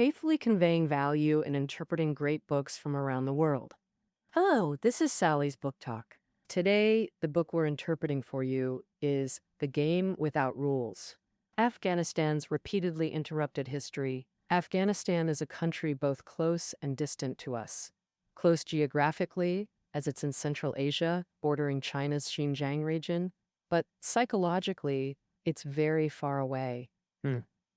faithfully conveying value and interpreting great books from around the world. Hello, this is Sally's Book Talk. Today, the book we're interpreting for you is The Game Without Rules. Afghanistan's repeatedly interrupted history. Afghanistan is a country both close and distant to us. Close geographically, as it's in Central Asia, bordering China's Xinjiang region, but psychologically, it's very far away.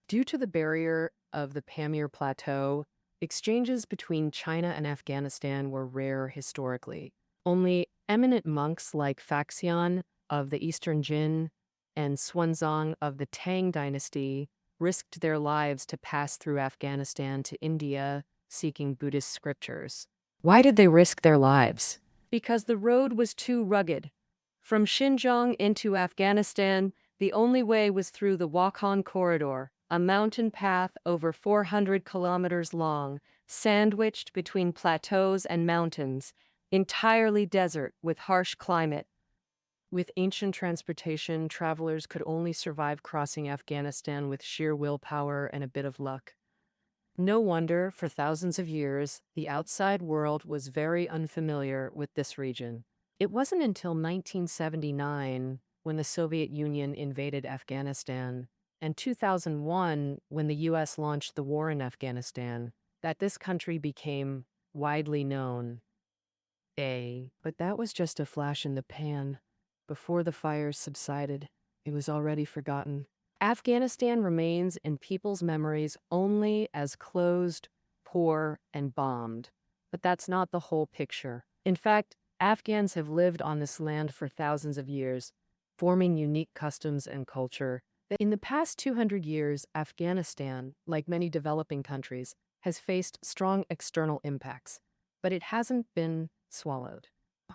Due to the barrier of the Pamir Plateau, exchanges between China and Afghanistan were rare historically. Only eminent monks like Faxian of the Eastern Jin and Xuanzang of the Tang dynasty risked their lives to pass through Afghanistan to India seeking Buddhist scriptures. Why did they risk their lives? Because the road was too rugged. From Xinjiang into Afghanistan, the only way was through the Wakhan Corridor, a mountain path over 400 kilometers long, sandwiched between plateaus and mountains, entirely desert with harsh climate. With ancient transportation, travelers could only survive crossing Afghanistan with sheer willpower and a bit of luck. No wonder, for thousands of years, the outside world was very unfamiliar with this region. It wasn't until 1979, when the Soviet Union invaded Afghanistan, and 2001, when the U.S. launched the war in Afghanistan, that this country became widely known. But that was just a flash in the pan. Before the fires subsided, it was already forgotten. Afghanistan remains in people's memories only as closed, poor, and bombed. But that's not the whole picture. In fact, Afghans have lived on this land for thousands of years, forming unique customs and culture. In the past 200 years, Afghanistan, like many developing countries, has faced strong external impacts, but it hasn't been swallowed.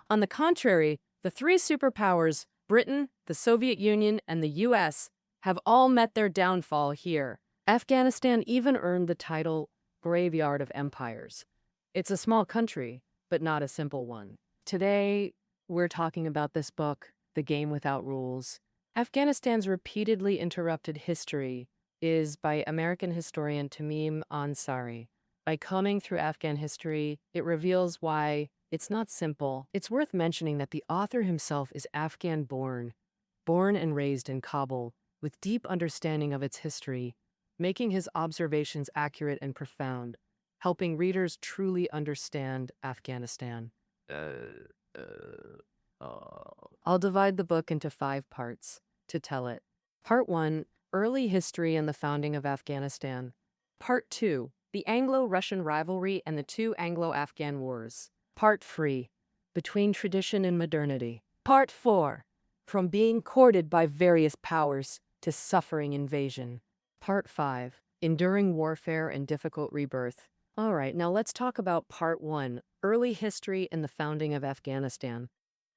On the contrary, the three superpowers, Britain, the Soviet Union, and the U.S., have all met their downfall here. Afghanistan even earned the title Graveyard of Empires. It's a small country, but not a simple one. Today, we're talking about this book, The Game Without Rules. Afghanistan's repeatedly interrupted history is by American historian Tamim Ansary. By combing through Afghan history, it reveals why it's not simple. It's worth mentioning that the author himself is Afghan-born and raised in Kabul, with deep understanding of its history, making his observations accurate and profound, helping readers truly understand Afghanistan. I'll divide the book into 5 parts to tell it. Part 1, Early History and the Founding of Afghanistan. Part 2, The Anglo-Russian Rivalry and the 2 Anglo-Afghan Wars. Part 3, Between Tradition and Modernity. Part 4, From Being Courted by Various Powers to Suffering Invasion. Part 5, Enduring Warfare and Difficult Rebirth. All right, now let's talk about Part 1, Early History and the Founding of Afghanistan.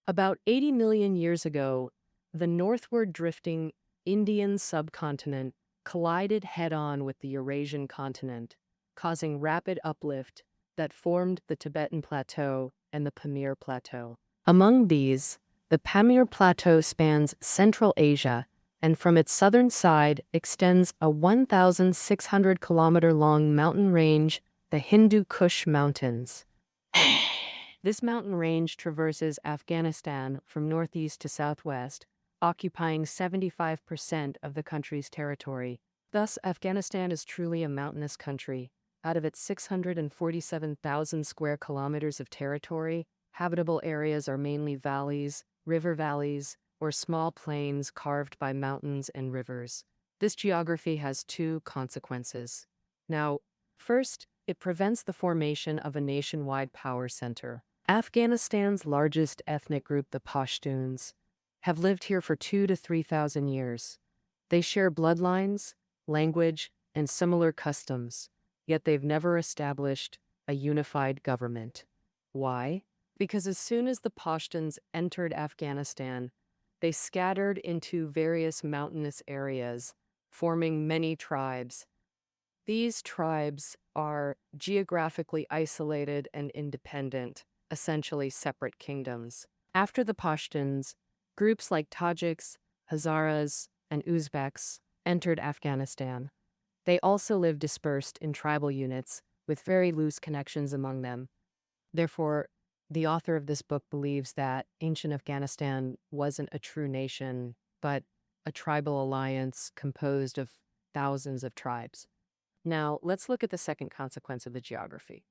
About 80 million years ago, the northward drifting Indian subcontinent collided head-on with the Eurasian continent, causing rapid uplift that formed the Tibetan Plateau and the Pamir Plateau. Among these, the Pamir Plateau spans Central Asia, and from its southern side extends a 1,600-kilometer-long mountain range, the Hindu Kush Mountains. This mountain range traverses Afghanistan from northeast to southwest, occupying 75% of the country's territory. Thus, Afghanistan is truly a mountainous country. Out of its 647,000 square kilometers of territory, habitable areas are mainly valleys, river valleys, or small plains carved by mountains and rivers. This geography has 2 consequences. Now, first, it prevents the formation of a nationwide power center. Afghanistan's largest ethnic group, the Pashtuns, have lived here for 2,000 to 3,000 years. They share bloodlines, language, and similar customs, yet they've never established a unified government. Why? Because as soon as the Pashtuns entered Afghanistan, they scattered into various mountainous areas, forming many tribes. These tribes are geographically isolated and independent, essentially separate kingdoms. After the Pashtuns, groups like Tajiks, Hazaras, and Uzbeks entered Afghanistan. They also lived dispersed in tribal units with very loose connections among them. Therefore, the author of this book believes that ancient Afghanistan wasn't a true nation, but a tribal alliance composed of thousands of tribes. Now, let's look at the second consequence of the geography.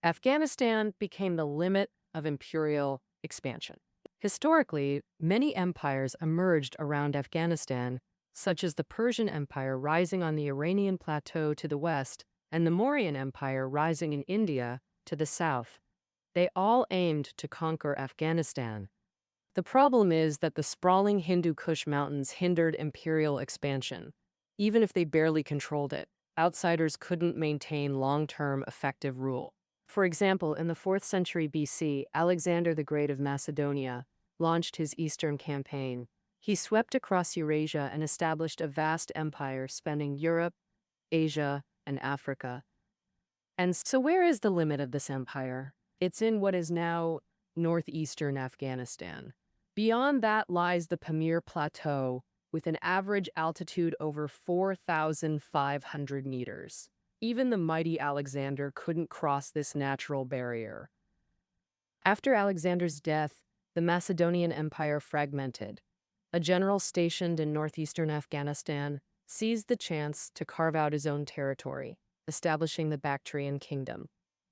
Afghanistan became the limit of imperial expansion. Historically, many empires emerged around Afghanistan, such as the Persian Empire rising on the Iranian plateau to the west and the Mauryan Empire rising in India to the south. They all aimed to conquer Afghanistan. The problem is that the sprawling Hindu Kush mountains hindered imperial expansion. Even if they barely controlled it, outsiders couldn't maintain long-term effective rule. For example, in the 4th century BC, Alexander the Great of Macedonia launched his eastern campaign. He swept across Eurasia and established a vast empire spanning Europe, Asia, and Africa. And so where is the limit of this empire? It's in what is now northeastern Afghanistan. Beyond that lies the Pamir Plateau, with an average altitude over 4,500 meters. Even the mighty Alexander couldn't cross this natural barrier. After Alexander's death, the Macedonian Empire fragmented. A general stationed in northeastern Afghanistan seized the chance to carve out his own territory, establishing the Bactrian Kingdom.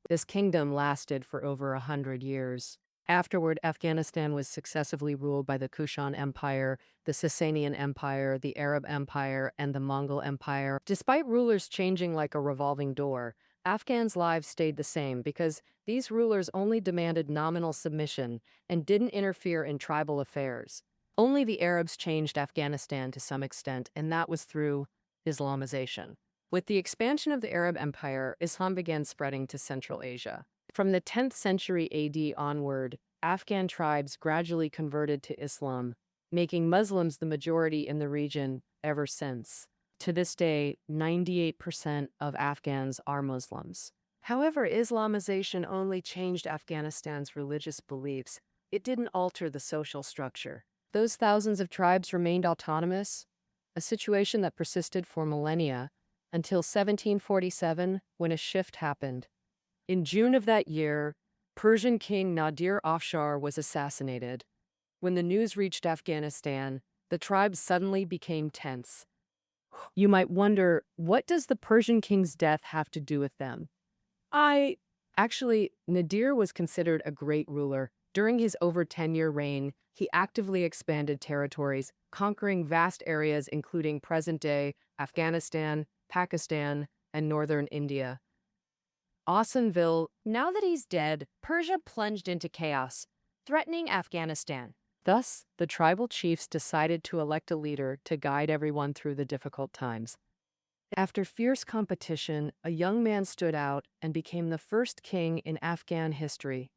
This kingdom lasted for over 100 years. Afterward, Afghanistan was successively ruled by the Kushan Empire, the Sasanian Empire, the Arab Empire, and the Mongol Empire. Despite rulers changing like a revolving door, Afghans' lives stayed the same because these rulers only demanded nominal submission and didn't interfere in tribal affairs. Only the Arabs changed Afghanistan to some extent, and that was through Islamization. With the expansion of the Arab Empire, Islam began spreading to Central Asia. From the 10th century AD onward, Afghan tribes gradually converted to Islam, making Muslims the majority in the region ever since. To this day, 98% of Afghans are Muslims. However, Islamization only changed Afghanistan's religious beliefs. It didn't alter the social structure. Those thousands of tribes remained autonomous, a situation that persisted for millennia, until 1747, when a shift happened. In June of that year, Persian King Nadir Afshar was assassinated. When the news reached Afghanistan, the tribes suddenly became tense. You might wonder, what does the Persian king's death have to do with them? Actually, Nadir was considered a great ruler. During his over 10-year reign, he actively expanded territories, conquering vast areas including present-day Afghanistan, Pakistan, and northern India. Now that he's dead, Persia plunged into chaos, threatening Afghanistan. Thus, the tribal chiefs decided to elect a leader to guide everyone through the difficult times. After fierce competition, a young man stood out and became the first king in Afghan history.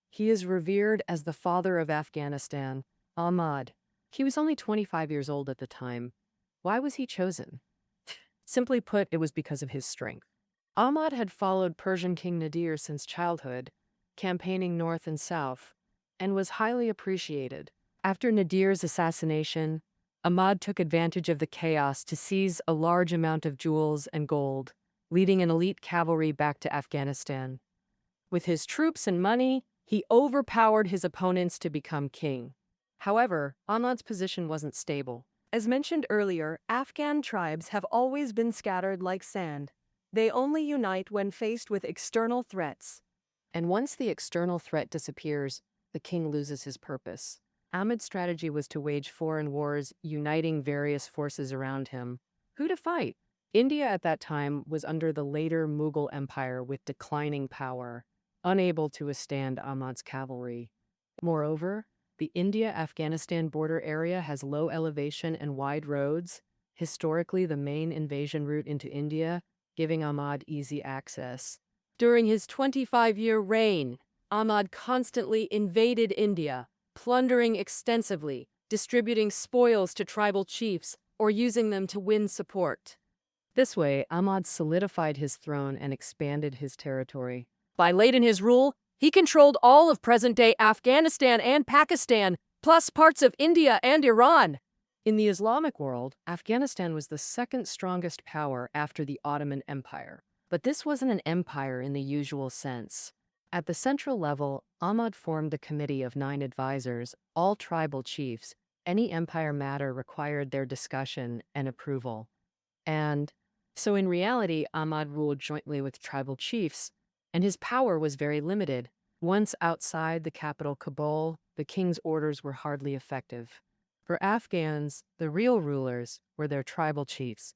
He is revered as the father of Afghanistan, Ahmad. He was only 25 years old at the time. Why was he chosen? Simply put, it was because of his strength. Ahmad had followed Persian King Nadir since childhood, campaigning north and south, and was highly appreciated. After Nadir's assassination, Ahmad took advantage of the chaos to seize a large amount of jewels and gold, leading an elite cavalry back to Afghanistan. With his troops and money, he overpowered his opponents to become king. However, Ahmad's position wasn't stable. As mentioned earlier, Afghan tribes have always been scattered like sand. They only unite when faced with external threats. And once the external threat disappears, the king loses his purpose. Ahmad's strategy was to wage foreign wars, uniting various forces around him. Who to fight? India at that time was under the later Mughal Empire with declining power, unable to withstand Ahmad's cavalry. Moreover, the India-Afghanistan border area has low elevation and wide roads, historically the main invasion route into India, giving Ahmad easy access. During his 25-year reign, Ahmad constantly invaded India, plundering extensively, distributing spoils to tribal chiefs, or using them to win support. This way, Ahmad solidified his throne and expanded his territory. By late in his rule, he controlled all of present-day Afghanistan and Pakistan, plus parts of India and Iran. In the Islamic world, Afghanistan was the second strongest power after the Ottoman Empire. But this wasn't an empire in the usual sense. At the central level, Ahmad formed a committee of 9 advisors, all tribal chiefs. Any empire matter required their discussion and approval. And so in reality, Ahmad ruled jointly with tribal chiefs, and his power was very limited. Once outside the capital Kabul, the king's orders were hardly effective. For Afghans, the real rulers were their tribal chiefs.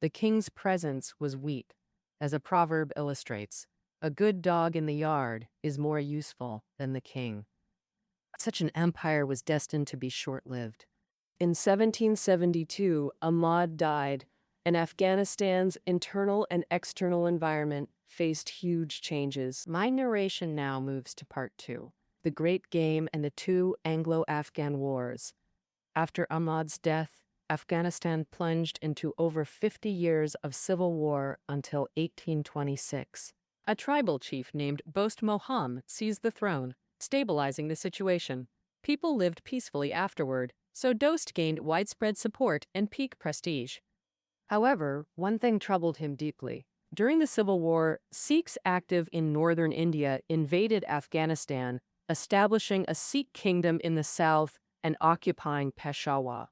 The king's presence was weak. As a proverb illustrates, a good dog in the yard is more useful than the king. Such an empire was destined to be short-lived. In 1772, Ahmad died, and Afghanistan's internal and external environment faced huge changes. My narration now moves to part 2, the Great Game and the 2 Anglo-Afghan Wars. After Ahmad's death, Afghanistan plunged into over 50 years of civil war until 1826. A tribal chief named Dost Moham seized the throne, stabilizing the situation. People lived peacefully afterward, so Dost gained widespread support and peak prestige. However, one thing troubled him deeply. During the Civil War, Sikhs active in northern India invaded Afghanistan, establishing a Sikh kingdom in the south and occupying Peshawar.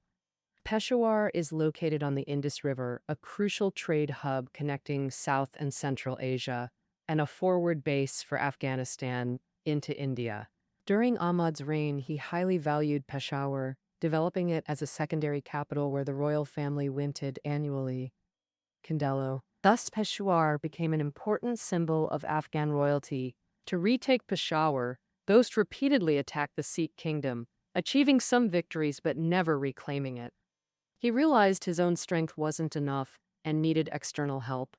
Peshawar is located on the Indus River, a crucial trade hub connecting South and Central Asia, and a forward base for Afghanistan into India. During Ahmad's reign, he highly valued Peshawar, developing it as a secondary capital where the royal family winted annually. Kandelo. Thus, Peshawar became an important symbol of Afghan royalty. To retake Peshawar, Dost repeatedly attacked the Sikh kingdom, achieving some victories but never reclaiming it. He realized his own strength wasn't enough and needed external help.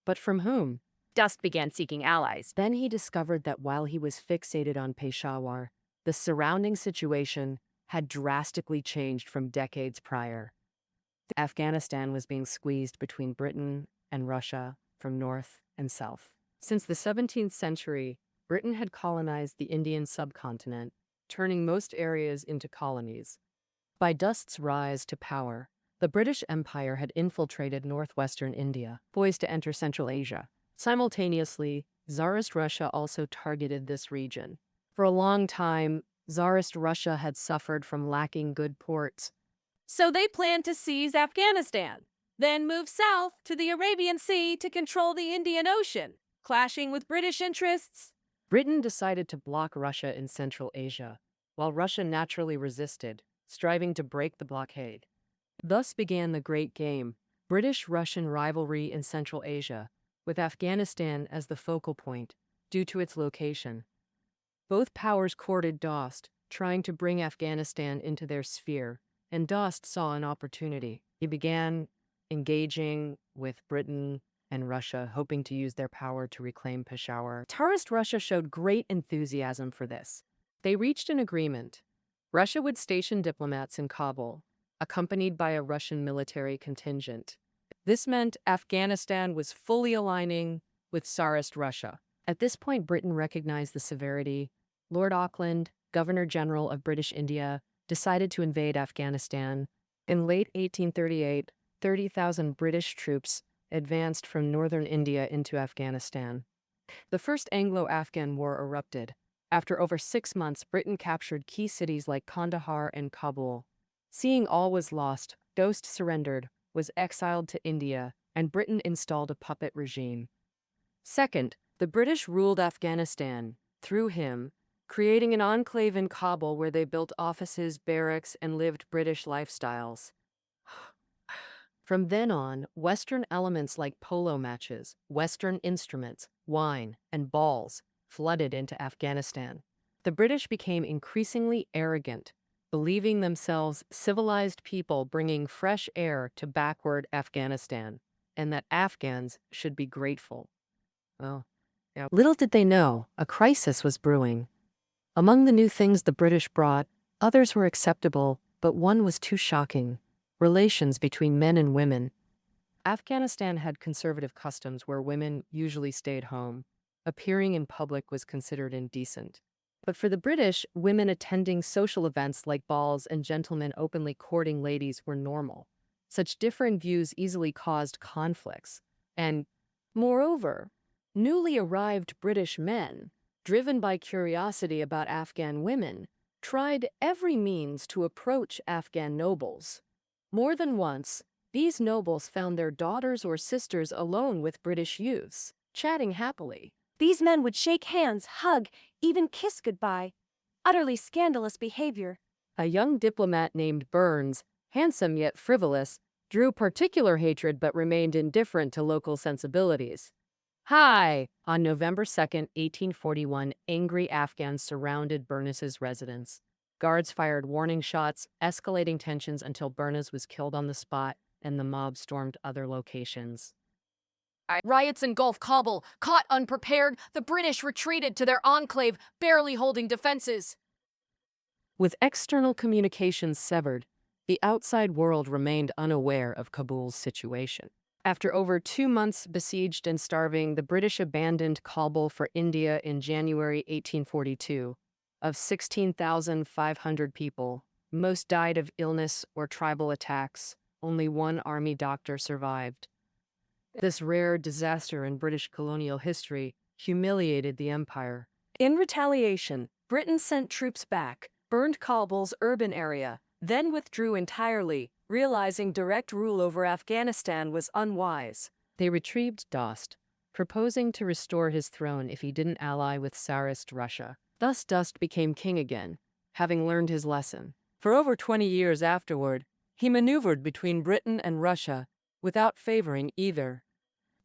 But from whom? Dost began seeking allies. Then he discovered that while he was fixated on Peshawar, the surrounding situation had drastically changed from decades prior. Afghanistan was being squeezed between Britain and Russia from north and south. Since the 17th century, Britain had colonized the Indian subcontinent, turning most areas into colonies. By Dost's rise to power, the British Empire had infiltrated northwestern India, poised to enter Central Asia. Simultaneously, Tsarist Russia also targeted this region. For a long time, Tsarist Russia had suffered from lacking good ports. So they planned to seize Afghanistan, then move south to the Arabian Sea to control the Indian Ocean, clashing with British interests. Britain decided to block Russia in Central Asia, while Russia naturally resisted, striving to break the blockade. Thus began the Great Game, British-Russian rivalry in Central Asia, with Afghanistan as the focal point, due to its location. Both powers courted Dost, trying to bring Afghanistan into their sphere, and Dost saw an opportunity. He began engaging with Britain and Russia, hoping to use their power to reclaim Peshawar. Tsarist Russia showed great enthusiasm for this. They reached an agreement. Russia would station diplomats in Kabul, accompanied by a Russian military contingent. This meant Afghanistan was fully aligning with Tsarist Russia. At this point, Britain recognized the severity. Lord Auckland, Governor-General of British India, decided to invade Afghanistan. In late 1838, 30,000 British troops advanced from northern India into Afghanistan. The First Anglo-Afghan War erupted. After over 6 months, Britain captured key cities like Kandahar and Kabul. Seeing all was lost, Dost surrendered, was exiled to India, and Britain installed a puppet regime. Second, the British ruled Afghanistan, through him, creating an enclave in Kabul where they built offices, barracks, and lived British lifestyles. From then on, Western elements like polo matches, Western instruments, wine, and balls flooded into Afghanistan. The British became increasingly arrogant, believing themselves civilized people bringing fresh air to backward Afghanistan, and that Afghans should be grateful. Well, yeah. Little did they know, a crisis was brewing. Among the new things the British brought, others were acceptable, but one was too shocking: relations between men and women. Afghanistan had conservative customs where women usually stayed home. Appearing in public was considered indecent. But for the British, women attending social events like balls and gentlemen openly courting ladies were normal. Such different views easily caused conflicts. And, moreover, newly arrived British men, driven by curiosity about Afghan women, tried every means to approach Afghan nobles. More than once, these nobles found their daughters or sisters alone with British youths, chatting happily. These men would shake hands, hug, even kiss goodbye. Utterly scandalous behavior. A young diplomat named Burns, handsome yet frivolous, drew particular hatred but remained indifferent to local sensibilities. Hi! On November 2nd, 1841, angry Afghans surrounded Burnas's residence. Guards fired warning shots, escalating tensions until Burnas was killed on the spot and the mob stormed other locations. Riots engulf Kabul. Caught unprepared, the British retreated to their enclave, barely holding defenses. With external communications severed, the outside world remained unaware of Kabul's situation. After over 2 months besieged and starving, the British abandoned Kabul for India in January 1842. Of 16,500 people, most died of illness or tribal attacks. Only one army doctor survived. This rare disaster in British colonial history humiliated the empire. In retaliation, Britain sent troops back, burned Kabul's urban area, then withdrew entirely, realizing direct rule over Afghanistan was unwise. They retrieved Dost, proposing to restore his throne if he didn't ally with Tsarist Russia. Thus Dost became king again, having learned his lesson. For over 20 years afterward, he maneuvered between Britain and Russia without favoring either.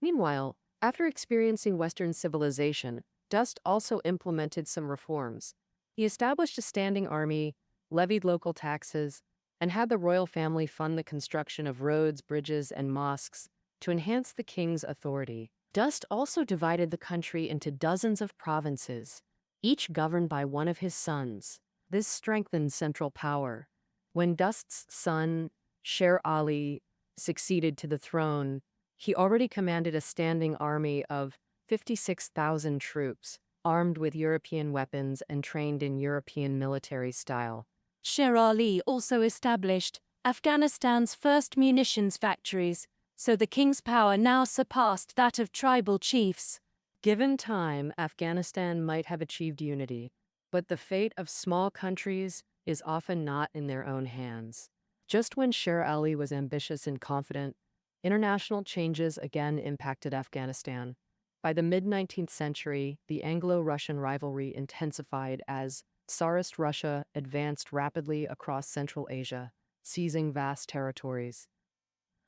Meanwhile, after experiencing Western civilization, Dost also implemented some reforms. He established a standing army, levied local taxes, and had the royal family fund the construction of roads, bridges, and mosques to enhance the king's authority. Dost also divided the country into dozens of provinces, each governed by one of his sons. This strengthened central power. When Dost's son, Sher Ali, succeeded to the throne, he already commanded a standing army of 56,000 troops, armed with European weapons and trained in European military style. Sher Ali also established Afghanistan's first munitions factories, so the king's power now surpassed that of tribal chiefs. Given time, Afghanistan might have achieved unity, but the fate of small countries is often not in their own hands. Just when Sher Ali was ambitious and confident, international changes again impacted Afghanistan. By the mid-19th century, the Anglo-Russian rivalry intensified as Tsarist Russia advanced rapidly across Central Asia, seizing vast territories.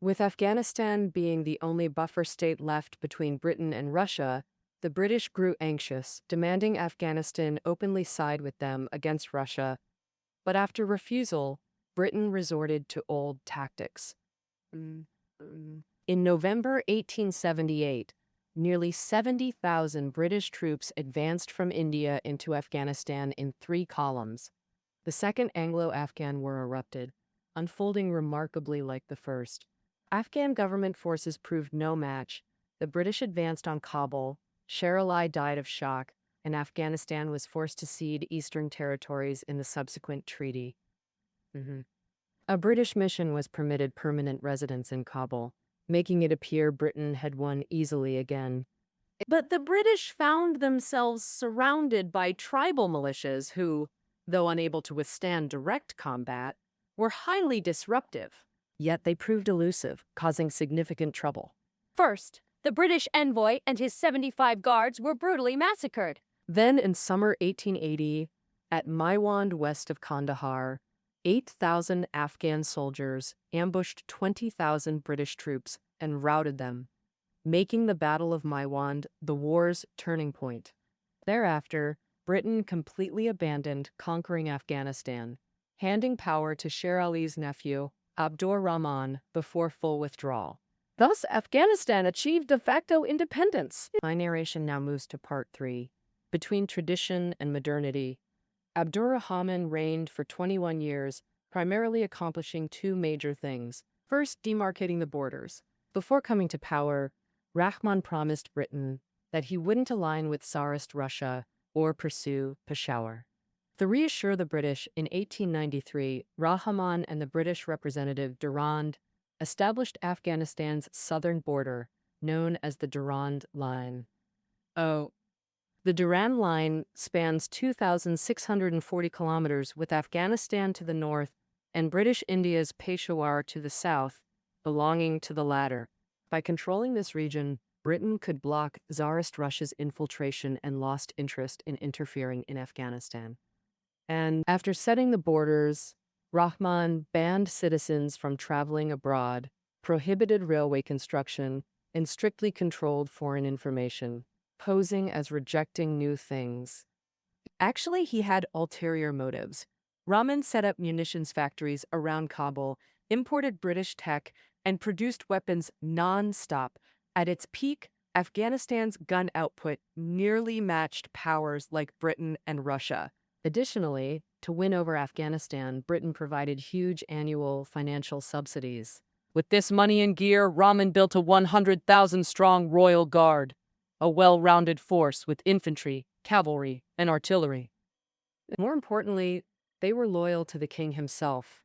With Afghanistan being the only buffer state left between Britain and Russia, the British grew anxious, demanding Afghanistan openly side with them against Russia. But after refusal, Britain resorted to old tactics. In November 1878, nearly 70,000 British troops advanced from India into Afghanistan in 3 columns. The Second Anglo-Afghan War erupted, unfolding remarkably like the first. Afghan government forces proved no match. The British advanced on Kabul, Sher Ali died of shock, and Afghanistan was forced to cede eastern territories in the subsequent treaty. A British mission was permitted permanent residence in Kabul, making it appear Britain had won easily again. But the British found themselves surrounded by tribal militias who, though unable to withstand direct combat, were highly disruptive. Yet they proved elusive, causing significant trouble. First, the British envoy and his 75 guards were brutally massacred. Then in summer 1880, at Maiwand west of Kandahar, 8,000 Afghan soldiers ambushed 20,000 British troops and routed them, making the Battle of Maiwand the war's turning point. Thereafter, Britain completely abandoned conquering Afghanistan, handing power to Sher Ali's nephew, Abdur Rahman, before full withdrawal. Thus, Afghanistan achieved de facto independence. My narration now moves to part 3. Between tradition and modernity, Abdur Rahman reigned for 21 years, primarily accomplishing 2 major things. First, demarcating the borders. Before coming to power, Rahman promised Britain that he wouldn't align with Tsarist Russia or pursue Peshawar. To reassure the British, in 1893, Rahman and the British representative Durand established Afghanistan's southern border, known as the Durand Line. The Durand Line spans 2,640 kilometers, with Afghanistan to the north and British India's Peshawar to the south, belonging to the latter. By controlling this region, Britain could block Tsarist Russia's infiltration and lost interest in interfering in Afghanistan. And after setting the borders, Rahman banned citizens from traveling abroad, prohibited railway construction, and strictly controlled foreign information, posing as rejecting new things. Actually, he had ulterior motives. Rahman set up munitions factories around Kabul, imported British tech, and produced weapons non-stop. At its peak, Afghanistan's gun output nearly matched powers like Britain and Russia. Additionally, to win over Afghanistan, Britain provided huge annual financial subsidies. With this money and gear, Rahman built a 100,000-strong Royal Guard, a well-rounded force with infantry, cavalry, and artillery. More importantly, they were loyal to the king himself.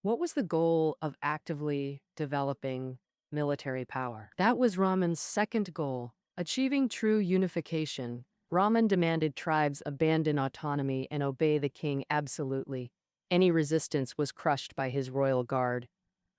What was the goal of actively developing military power? That was Rahman's second goal, achieving true unification. Rahman demanded tribes abandon autonomy and obey the king absolutely. Any resistance was crushed by his royal guard.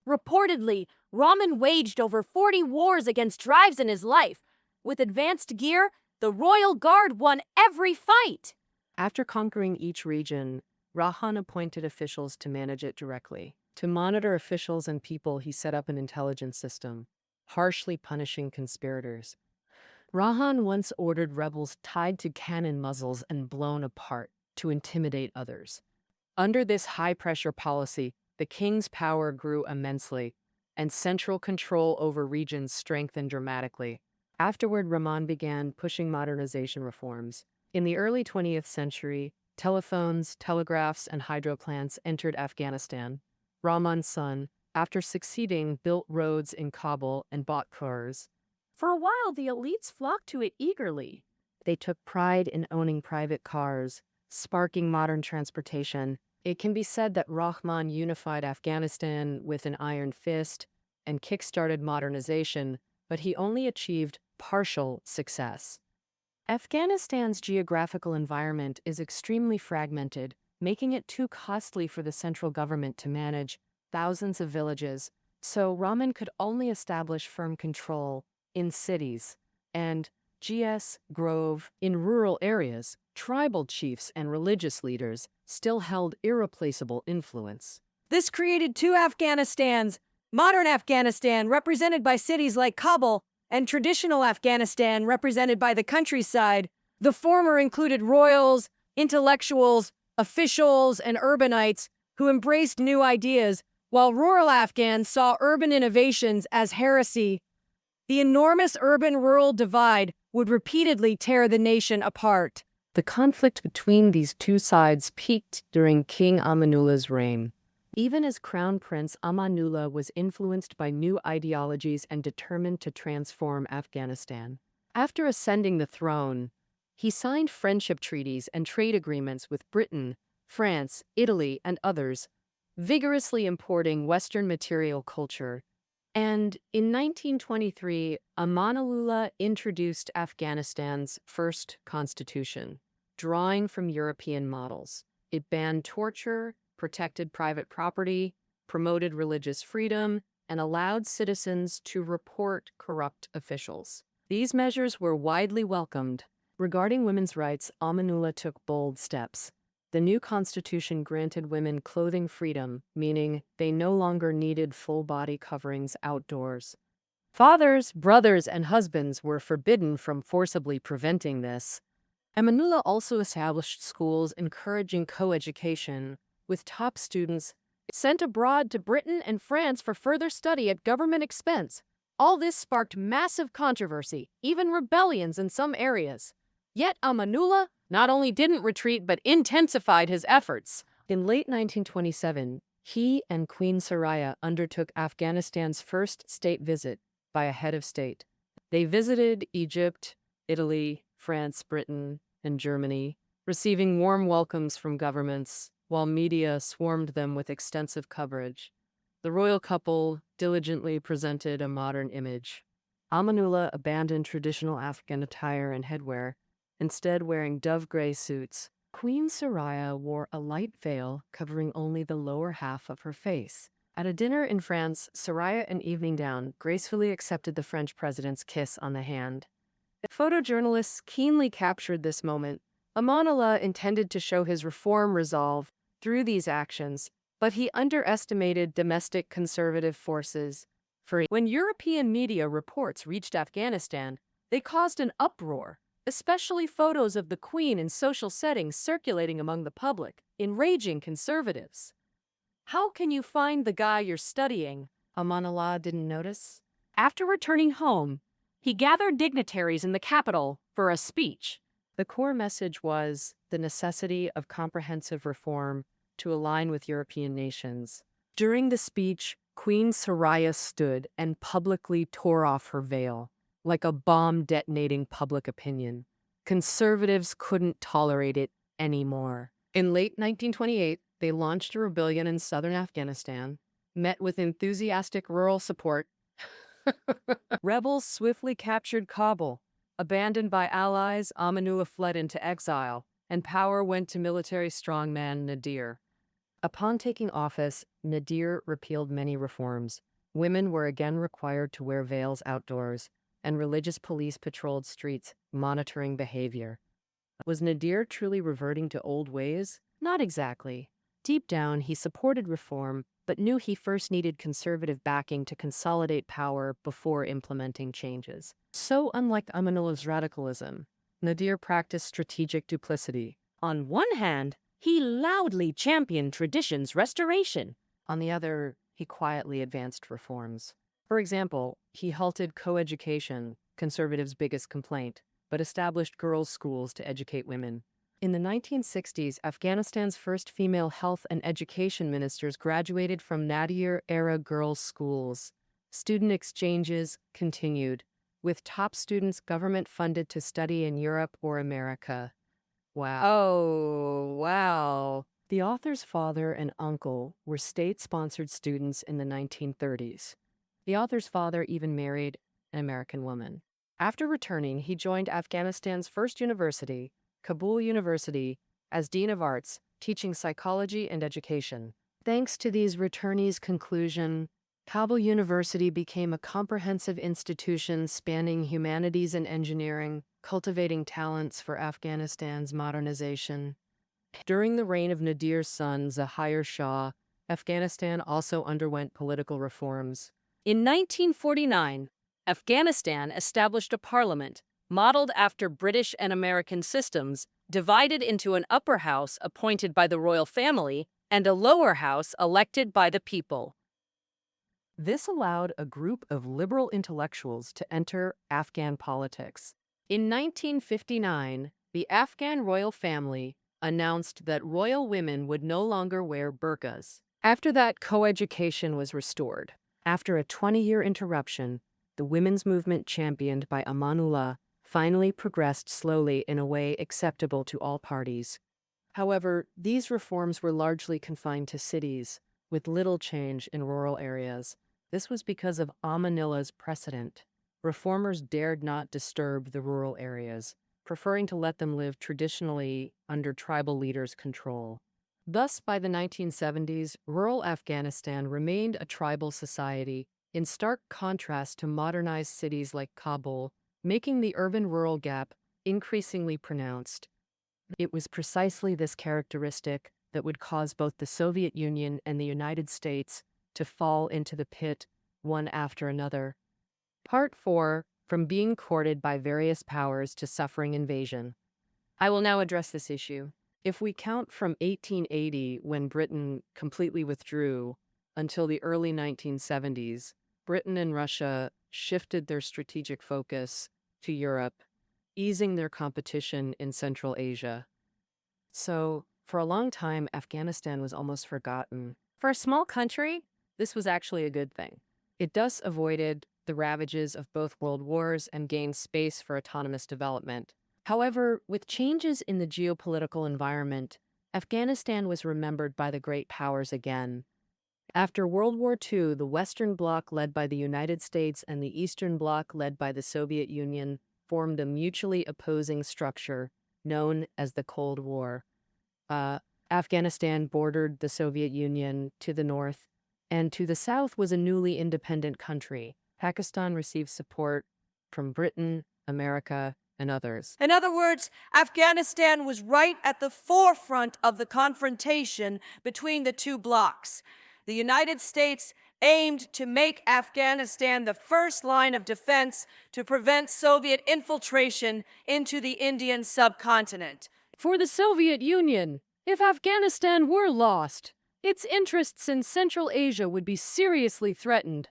Reportedly, Rahman waged over 40 wars against tribes in his life. With advanced gear, the Royal Guard won every fight. After conquering each region, Rahman appointed officials to manage it directly. To monitor officials and people, he set up an intelligence system, harshly punishing conspirators. Rahman once ordered rebels tied to cannon muzzles and blown apart to intimidate others. Under this high-pressure policy, the king's power grew immensely, and central control over regions strengthened dramatically. Afterward, Rahman began pushing modernization reforms. In the early 20th century, telephones, telegraphs, and hydro plants entered Afghanistan. Rahman's son, after succeeding, built roads in Kabul and bought cars. For a while, the elites flocked to it eagerly. They took pride in owning private cars, sparking modern transportation. It can be said that Rahman unified Afghanistan with an iron fist and kick-started modernization, but he only achieved partial success. Afghanistan's geographical environment is extremely fragmented, making it too costly for the central government to manage thousands of villages, so Rahman could only establish firm control in cities and Grove in rural areas. Tribal chiefs and religious leaders still held irreplaceable influence. This created two Afghanistans: modern Afghanistan, represented by cities like Kabul, and traditional Afghanistan, represented by the countryside. The former included royals, intellectuals, officials, and urbanites who embraced new ideas, while rural Afghans saw urban innovations as heresy. The enormous urban-rural divide would repeatedly tear the nation apart. The conflict between these two sides peaked during King Amanullah's reign. Even as Crown Prince, Amanullah was influenced by new ideologies and determined to transform Afghanistan. After ascending the throne, he signed friendship treaties and trade agreements with Britain, France, Italy, and others, vigorously importing Western material culture. And in 1923, Amanullah introduced Afghanistan's first constitution, drawing from European models. It banned torture, protected private property, promoted religious freedom, and allowed citizens to report corrupt officials. These measures were widely welcomed. Regarding women's rights, Amanullah took bold steps. The new constitution granted women clothing freedom, meaning they no longer needed full body coverings outdoors. Fathers, brothers, and husbands were forbidden from forcibly preventing this. Amanullah also established schools encouraging co-education, with top students sent abroad to Britain and France for further study at government expense. All this sparked massive controversy, even rebellions in some areas. Yet Amanullah not only didn't retreat but intensified his efforts. In late 1927, he and Queen Soraya undertook Afghanistan's first state visit by a head of state. They visited Egypt, Italy, France, Britain, and Germany, receiving warm welcomes from governments, while media swarmed them with extensive coverage. The royal couple diligently presented a modern image. Amanullah abandoned traditional Afghan attire and headwear, instead wearing dove-gray suits. Queen Soraya wore a light veil covering only the lower half of her face. At a dinner in France, Soraya, in evening gown, gracefully accepted the French president's kiss on the hand. Photojournalists keenly captured this moment. Amanullah intended to show his reform resolve through these actions, but he underestimated domestic conservative forces. When European media reports reached Afghanistan, they caused an uproar, especially photos of the Queen in social settings circulating among the public, enraging conservatives. How can you find the guy you're studying? Amanullah didn't notice. After returning home, he gathered dignitaries in the capital for a speech. The core message was the necessity of comprehensive reform to align with European nations. During the speech, Queen Soraya stood and publicly tore off her veil, like a bomb detonating public opinion. Conservatives couldn't tolerate it anymore. In late 1928, they launched a rebellion in southern Afghanistan, met with enthusiastic rural support. Rebels swiftly captured Kabul. Abandoned by allies, Amanullah fled into exile, and power went to military strongman Nadir. Upon taking office, Nadir repealed many reforms. Women were again required to wear veils outdoors, and religious police patrolled streets, monitoring behavior. Was Nadir truly reverting to old ways? Not exactly. Deep down, he supported reform, but knew he first needed conservative backing to consolidate power before implementing changes. So unlike Amanullah's radicalism, Nadir practiced strategic duplicity. On one hand, he loudly championed tradition's restoration. On the other, he quietly advanced reforms. For example, he halted coeducation, conservatives' biggest complaint, but established girls' schools to educate women. In the 1960s, Afghanistan's first female health and education ministers graduated from Nadir-era girls' schools. Student exchanges continued, with top students government-funded to study in Europe or America. Wow. Oh, wow. The author's father and uncle were state-sponsored students in the 1930s. The author's father even married an American woman. After returning, he joined Afghanistan's first university, Kabul University, as Dean of Arts, teaching psychology and education. Thanks to these returnees' conclusion, Kabul University became a comprehensive institution spanning humanities and engineering, cultivating talents for Afghanistan's modernization. During the reign of Nadir's son, Zahir Shah, Afghanistan also underwent political reforms. In 1949, Afghanistan established a parliament, modeled after British and American systems, divided into an upper house appointed by the royal family and a lower house elected by the people. This allowed a group of liberal intellectuals to enter Afghan politics. In 1959, the Afghan royal family announced that royal women would no longer wear burqas. After that, coeducation was restored. After a 20-year interruption, the women's movement championed by Amanullah finally progressed slowly in a way acceptable to all parties. However, these reforms were largely confined to cities, with little change in rural areas. This was because of Amanullah's precedent. Reformers dared not disturb the rural areas, preferring to let them live traditionally under tribal leaders' control. Thus, by the 1970s, rural Afghanistan remained a tribal society, in stark contrast to modernized cities like Kabul, making the urban-rural gap increasingly pronounced. It was precisely this characteristic that would cause both the Soviet Union and the United States to fall into the pit, one after another. Part 4, From Being Courted by Various Powers to Suffering Invasion. I will now address this issue. If we count from 1880, when Britain completely withdrew, until the early 1970s, Britain and Russia shifted their strategic focus to Europe, easing their competition in Central Asia. So, for a long time, Afghanistan was almost forgotten. For a small country, this was actually a good thing. It thus avoided the ravages of both world wars and gained space for autonomous development. However, with changes in the geopolitical environment, Afghanistan was remembered by the great powers again. After World War II, the Western Bloc, led by the United States, and the Eastern Bloc, led by the Soviet Union, formed a mutually opposing structure known as the Cold War. Afghanistan bordered the Soviet Union to the north, and to the south was a newly independent country. Pakistan received support from Britain, America, and others. In other words, Afghanistan was right at the forefront of the confrontation between the two blocs. The United States aimed to make Afghanistan the first line of defense to prevent Soviet infiltration into the Indian subcontinent. For the Soviet Union, if Afghanistan were lost, its interests in Central Asia would be seriously threatened.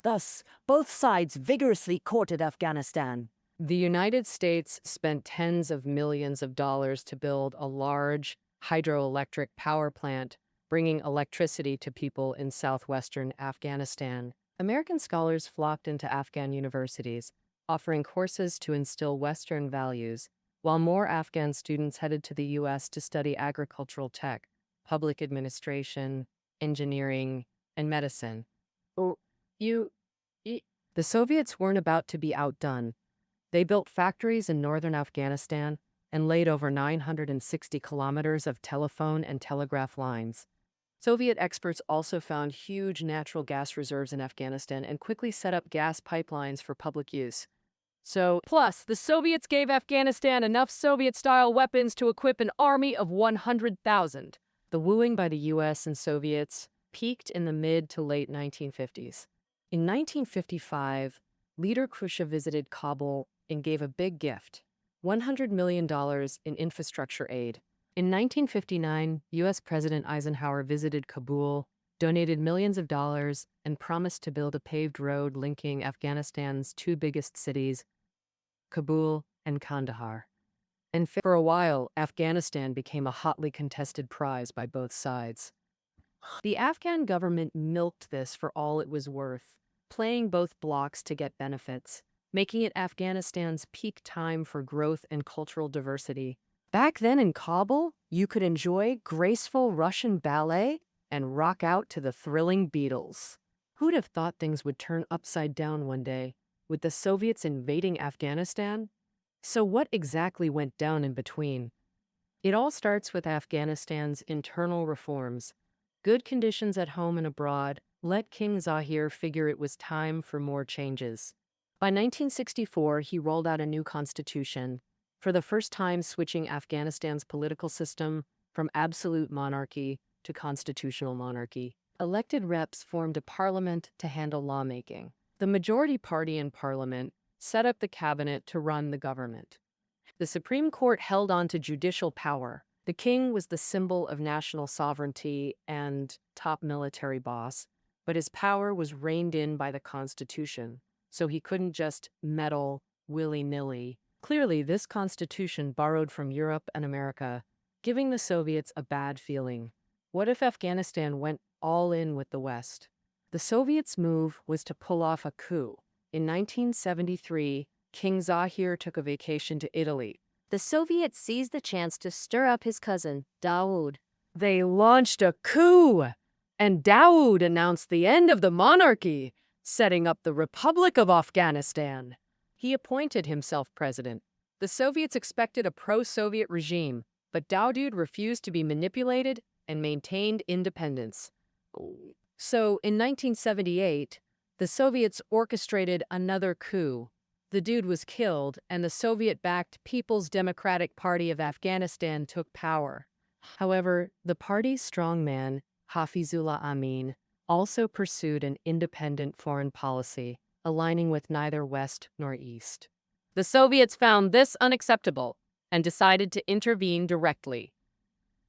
Thus, both sides vigorously courted Afghanistan. The United States spent tens of millions of dollars to build a large hydroelectric power plant, bringing electricity to people in southwestern Afghanistan. American scholars flocked into Afghan universities, offering courses to instill Western values, while more Afghan students headed to the U.S. to study agricultural tech, public administration, engineering, and medicine. The Soviets weren't about to be outdone. They built factories in northern Afghanistan and laid over 960 kilometers of telephone and telegraph lines. Soviet experts also found huge natural gas reserves in Afghanistan and quickly set up gas pipelines for public use. Plus, the Soviets gave Afghanistan enough Soviet-style weapons to equip an army of 100,000. The wooing by the U.S. and Soviets peaked in the mid to late 1950s. In 1955, leader Khrushchev visited Kabul and gave a big gift, $100 million in infrastructure aid. In 1959, U.S. President Eisenhower visited Kabul, donated millions of dollars, and promised to build a paved road linking Afghanistan's two biggest cities, Kabul and Kandahar. And for a while, Afghanistan became a hotly contested prize by both sides. The Afghan government milked this for all it was worth, playing both blocs to get benefits, making it Afghanistan's peak time for growth and cultural diversity. Back then in Kabul, you could enjoy graceful Russian ballet and rock out to the thrilling Beatles. Who'd have thought things would turn upside down one day, with the Soviets invading Afghanistan? So what exactly went down in between? It all starts with Afghanistan's internal reforms. Good conditions at home and abroad let King Zahir figure it was time for more changes. By 1964, he rolled out a new constitution, for the first time switching Afghanistan's political system from absolute monarchy to constitutional monarchy. Elected reps formed a parliament to handle lawmaking. The majority party in parliament set up the cabinet to run the government. The Supreme Court held on to judicial power. The king was the symbol of national sovereignty and top military boss, but his power was reined in by the Constitution, so he couldn't just meddle willy-nilly. Clearly, this constitution borrowed from Europe and America, giving the Soviets a bad feeling. What if Afghanistan went all in with the West? The Soviets' move was to pull off a coup. In 1973, King Zahir took a vacation to Italy. The Soviets seized the chance to stir up his cousin, Daoud. They launched a coup, and Daoud announced the end of the monarchy, setting up the Republic of Afghanistan. He appointed himself president. The Soviets expected a pro-Soviet regime, but Daoud refused to be manipulated and maintained independence. So, in 1978, the Soviets orchestrated another coup. The dude was killed, and the Soviet-backed People's Democratic Party of Afghanistan took power. However, the party's strongman, Hafizullah Amin, also pursued an independent foreign policy, aligning with neither West nor East. The Soviets found this unacceptable and decided to intervene directly.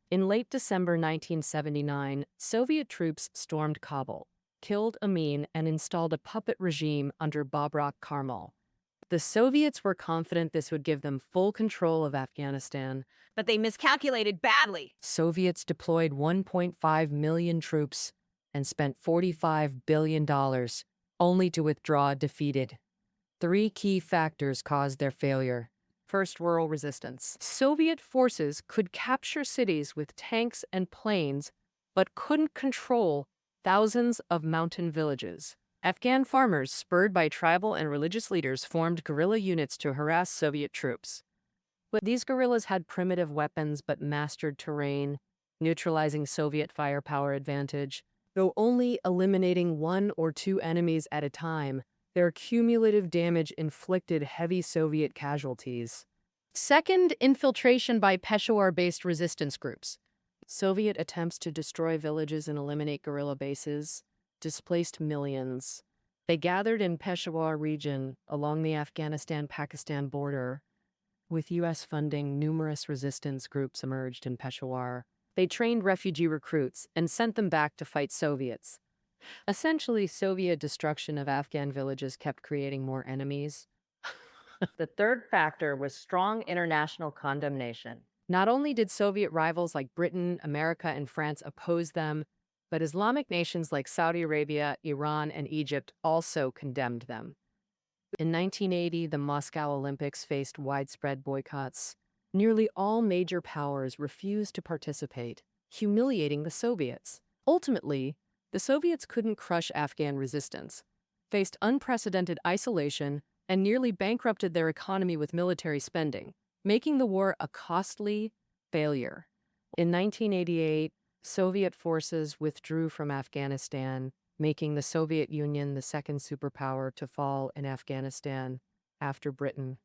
In late December 1979, Soviet troops stormed Kabul, killed Amin, and installed a puppet regime under Babrak Karmal. The Soviets were confident this would give them full control of Afghanistan, But they miscalculated badly. Soviets deployed 1.5 million troops and spent $45 billion, only to withdraw defeated. Three key factors caused their failure. First, rural resistance. Soviet forces could capture cities with tanks and planes, but couldn't control thousands of mountain villages. Afghan farmers, spurred by tribal and religious leaders, formed guerrilla units to harass Soviet troops. These guerrillas had primitive weapons but mastered terrain, neutralizing Soviet firepower advantage. Though only eliminating one or two enemies at a time, their cumulative damage inflicted heavy Soviet casualties. Second, infiltration by Peshawar-based resistance groups. Soviet attempts to destroy villages and eliminate guerrilla bases displaced millions. They gathered in Peshawar region along the Afghanistan-Pakistan border. With U.S. funding, numerous resistance groups emerged in Peshawar. They trained refugee recruits and sent them back to fight Soviets. Essentially, Soviet destruction of Afghan villages kept creating more enemies. The third factor was strong international condemnation. Not only did Soviet rivals like Britain, America, and France oppose them, but Islamic nations like Saudi Arabia, Iran, and Egypt also condemned them. In 1980, the Moscow Olympics faced widespread boycotts. Nearly all major powers refused to participate, humiliating the Soviets. Ultimately, the Soviets couldn't crush Afghan resistance, faced unprecedented isolation, and nearly bankrupted their economy with military spending, making the war a costly failure. In 1988, Soviet forces withdrew from Afghanistan, making the Soviet Union the second superpower to fall in Afghanistan after Britain.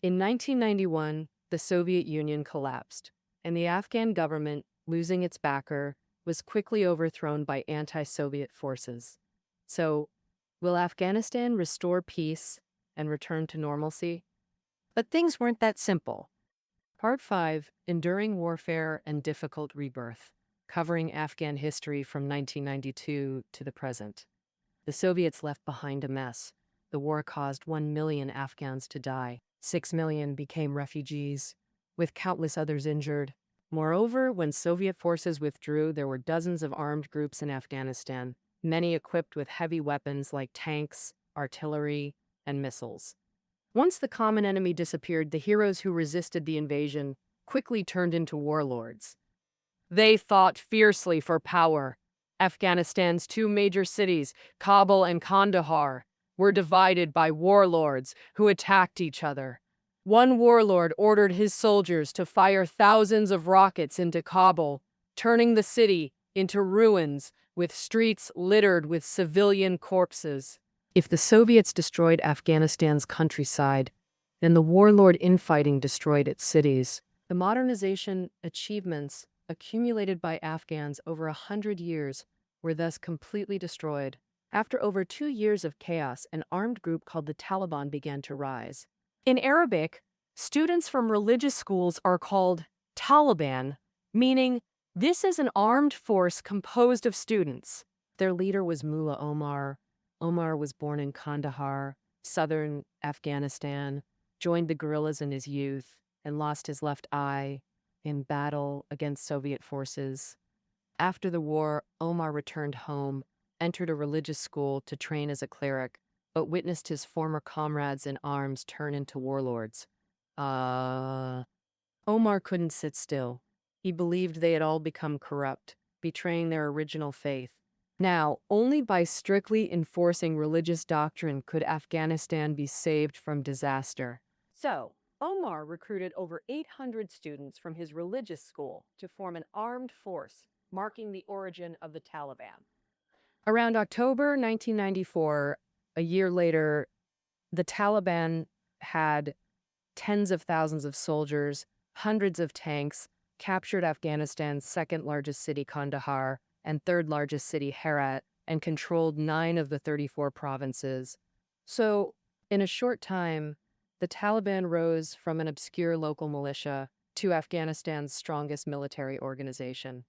In 1991, the Soviet Union collapsed, and the Afghan government, losing its backer, was quickly overthrown by anti-Soviet forces. So, will Afghanistan restore peace and return to normalcy? But things weren't that simple. Part 5, Enduring Warfare and Difficult Rebirth, covering Afghan history from 1992 to the present. The Soviets left behind a mess. The war caused 1 million Afghans to die. 6 million became refugees, with countless others injured. Moreover, when Soviet forces withdrew, there were dozens of armed groups in Afghanistan, many equipped with heavy weapons like tanks, artillery, and missiles. Once the common enemy disappeared, the heroes who resisted the invasion quickly turned into warlords. They fought fiercely for power. Afghanistan's two major cities, Kabul and Kandahar, were divided by warlords who attacked each other. One warlord ordered his soldiers to fire thousands of rockets into Kabul, turning the city into ruins with streets littered with civilian corpses. If the Soviets destroyed Afghanistan's countryside, then the warlord infighting destroyed its cities. The modernization achievements accumulated by Afghans over 100 years were thus completely destroyed. After over 2 years of chaos, an armed group called the Taliban began to rise. In Arabic, students from religious schools are called Taliban, meaning this is an armed force composed of students. Their leader was Mullah Omar. Omar was born in Kandahar, southern Afghanistan, joined the guerrillas in his youth, and lost his left eye in battle against Soviet forces. After the war, Omar returned home, entered a religious school to train as a cleric, but witnessed his former comrades in arms turn into warlords. Omar couldn't sit still. He believed they had all become corrupt, betraying their original faith. Now, only by strictly enforcing religious doctrine could Afghanistan be saved from disaster. So, Omar recruited over 800 students from his religious school to form an armed force, marking the origin of the Taliban. Around October 1994, a year later, the Taliban had tens of thousands of soldiers, hundreds of tanks, captured Afghanistan's second largest city, Kandahar, and third largest city, Herat, and controlled 9 of the 34 provinces. So, in a short time, the Taliban rose from an obscure local militia to Afghanistan's strongest military organization.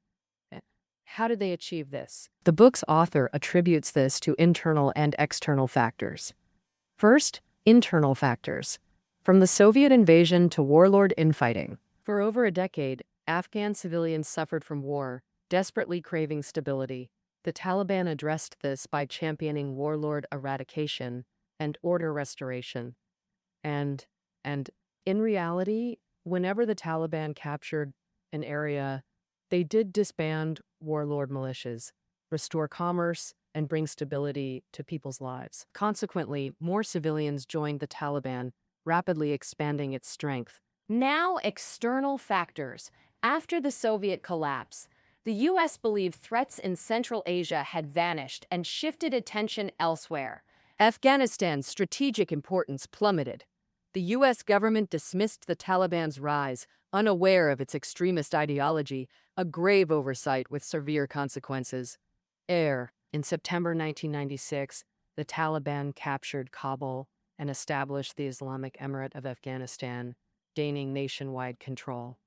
How did they achieve this? The book's author attributes this to internal and external factors. First, internal factors. From the Soviet invasion to warlord infighting. For over a decade, Afghan civilians suffered from war, desperately craving stability. The Taliban addressed this by championing warlord eradication and order restoration. And In reality, whenever the Taliban captured an area, they did disband warlord militias, restore commerce, and bring stability to people's lives. Consequently, more civilians joined the Taliban, rapidly expanding its strength. Now, external factors. After the Soviet collapse, the U.S. believed threats in Central Asia had vanished and shifted attention elsewhere. Afghanistan's strategic importance plummeted. The U.S. government dismissed the Taliban's rise, unaware of its extremist ideology, a grave oversight with severe consequences. In September 1996, the Taliban captured Kabul and established the Islamic Emirate of Afghanistan, gaining nationwide control.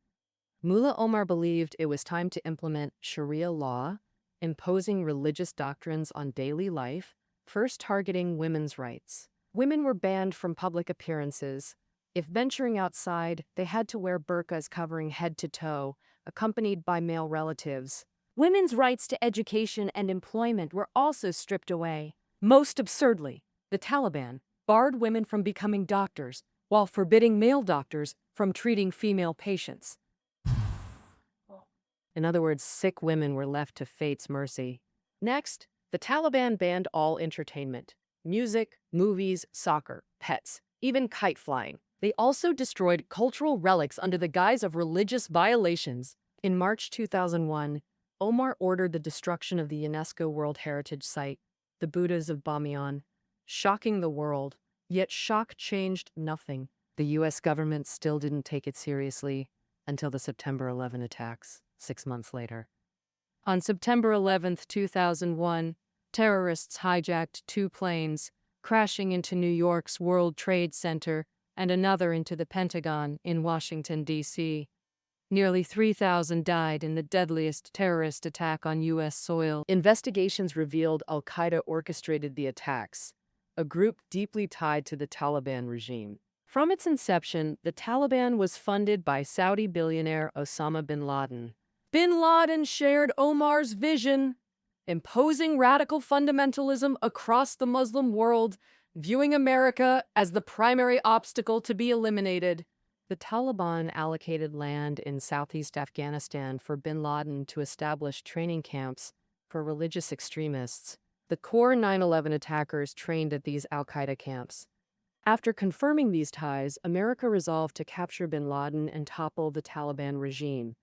Mullah Omar believed it was time to implement Sharia law, imposing religious doctrines on daily life, first targeting women's rights. Women were banned from public appearances. If venturing outside, they had to wear burqas covering head to toe, accompanied by male relatives. Women's rights to education and employment were also stripped away. Most absurdly, the Taliban barred women from becoming doctors, while forbidding male doctors from treating female patients. In other words, sick women were left to fate's mercy. Next, the Taliban banned all entertainment: music, movies, soccer, pets, even kite flying. They also destroyed cultural relics under the guise of religious violations. In March 2001, Omar ordered the destruction of the UNESCO World Heritage Site, the Buddhas of Bamiyan, shocking the world. Yet shock changed nothing. The U.S. government still didn't take it seriously until the September 11 attacks, 6 months later. On September 11, 2001, terrorists hijacked 2 planes, crashing into New York's World Trade Center and another into the Pentagon in Washington, D.C. Nearly 3,000 died in the deadliest terrorist attack on U.S. soil. Investigations revealed al-Qaeda orchestrated the attacks, a group deeply tied to the Taliban regime. From its inception, the Taliban was funded by Saudi billionaire Osama bin Laden. Bin Laden shared Omar's vision, imposing radical fundamentalism across the Muslim world, viewing America as the primary obstacle to be eliminated. The Taliban allocated land in southeast Afghanistan for bin Laden to establish training camps for religious extremists. The core 9/11 attackers trained at these al-Qaeda camps. After confirming these ties, America resolved to capture bin Laden and topple the Taliban regime.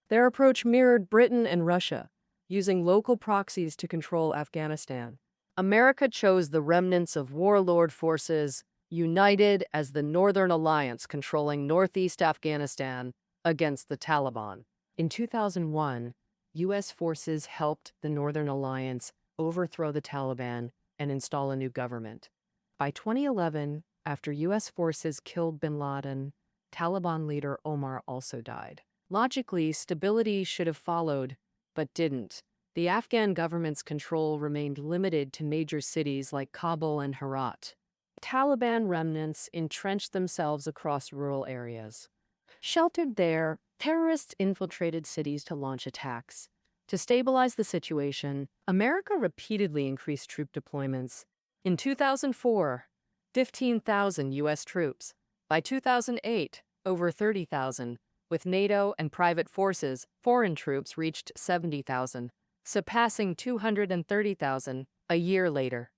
Their approach mirrored Britain and Russia, using local proxies to control Afghanistan. America chose the remnants of warlord forces, united as the Northern Alliance controlling northeast Afghanistan against the Taliban. In 2001, U.S. forces helped the Northern Alliance overthrow the Taliban and install a new government. By 2011, after U.S. forces killed bin Laden, Taliban leader Omar also died. Logically, stability should have followed, but didn't. The Afghan government's control remained limited to major cities like Kabul and Herat. Taliban remnants entrenched themselves across rural areas. Sheltered there, terrorists infiltrated cities to launch attacks. To stabilize the situation, America repeatedly increased troop deployments. In 2004, 15,000 U.S. troops. By 2008, over 30,000. With NATO and private forces, foreign troops reached 70,000, surpassing 230,000 a year later.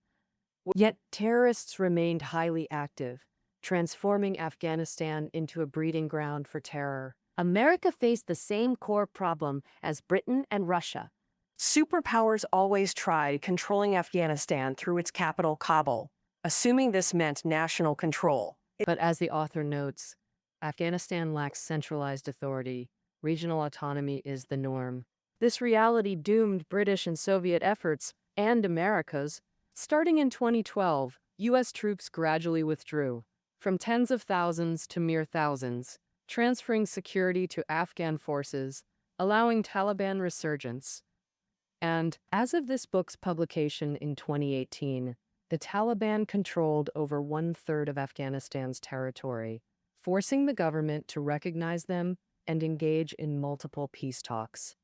Yet terrorists remained highly active, transforming Afghanistan into a breeding ground for terror. America faced the same core problem as Britain and Russia. Superpowers always tried controlling Afghanistan through its capital, Kabul, assuming this meant national control. But as the author notes, Afghanistan lacks centralized authority. Regional autonomy is the norm. This reality doomed British and Soviet efforts, and America's. Starting in 2012, U.S. troops gradually withdrew, from tens of thousands to mere thousands, transferring security to Afghan forces, allowing Taliban resurgence. And, as of this book's publication in 2018, the Taliban controlled over 1/3 of Afghanistan's territory, forcing the government to recognize them and engage in multiple peace talks.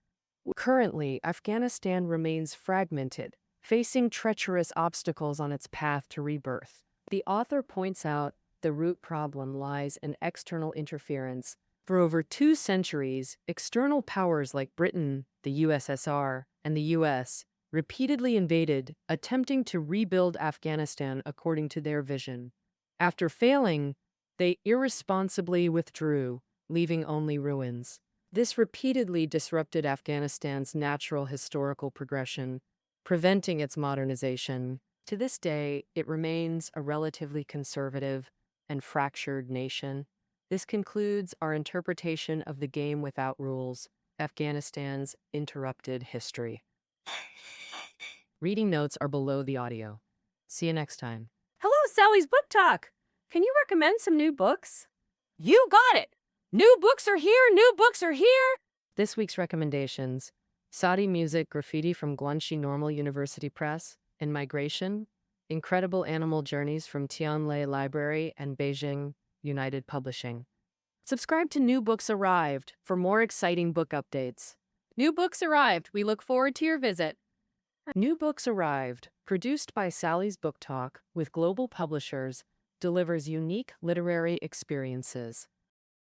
Currently, Afghanistan remains fragmented, facing treacherous obstacles on its path to rebirth. The author points out the root problem lies in external interference. For over 2 centuries, external powers like Britain, the USSR, and the US repeatedly invaded, attempting to rebuild Afghanistan according to their vision. After failing, they irresponsibly withdrew, leaving only ruins. This repeatedly disrupted Afghanistan's natural historical progression, preventing its modernization. To this day, it remains a relatively conservative and fractured nation. This concludes our interpretation of the game without rules, Afghanistan's interrupted history. Reading notes are below the audio. See you next time. Hello, Sally's Book Talk. Can you recommend some new books? You got it! New books are here, new books are here! This week's recommendations: Saudi Music Graffiti from Guangxi Normal University Press and Migration, Incredible Animal Journeys from Tianlai Library and Beijing United Publishing. Subscribe to New Books Arrived for more exciting book updates. New books arrived. We look forward to your visit. New Books Arrived, produced by Sally's Book Talk with global publishers, delivers unique literary experiences.